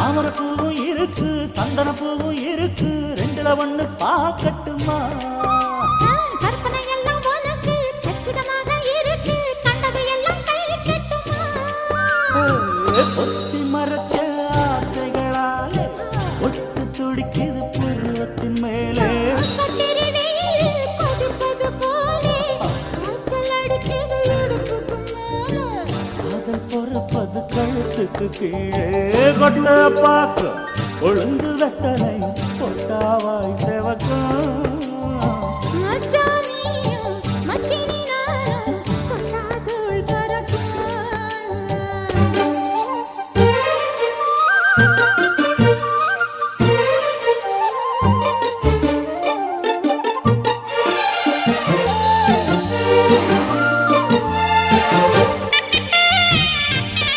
தாமரை பூவும் இருக்கு சந்தன பூவும் இருக்கு ரெண்டுல ஒண்ணு பாக்கட்டுமா கற்பனை எல்லாம் உனக்கு சச்சிதமாக இருக்கு கண்டது எல்லாம் கை கட்டுமா ஒத்தி மறைச்ச ஆசைகளாலே ஒட்டு துடிக்குது பருவத்தின் மேலே கொதிப்பது போலே காய்ச்சல் அடிக்குது இடுப்புக்கு மேலே காதல் பொறப்பது கழுத்துக்கு கீழே கொட்ட பாக்கு கொழுந்து வெத்தனை கொட்டாவாய் செவக்கும் மச்சான்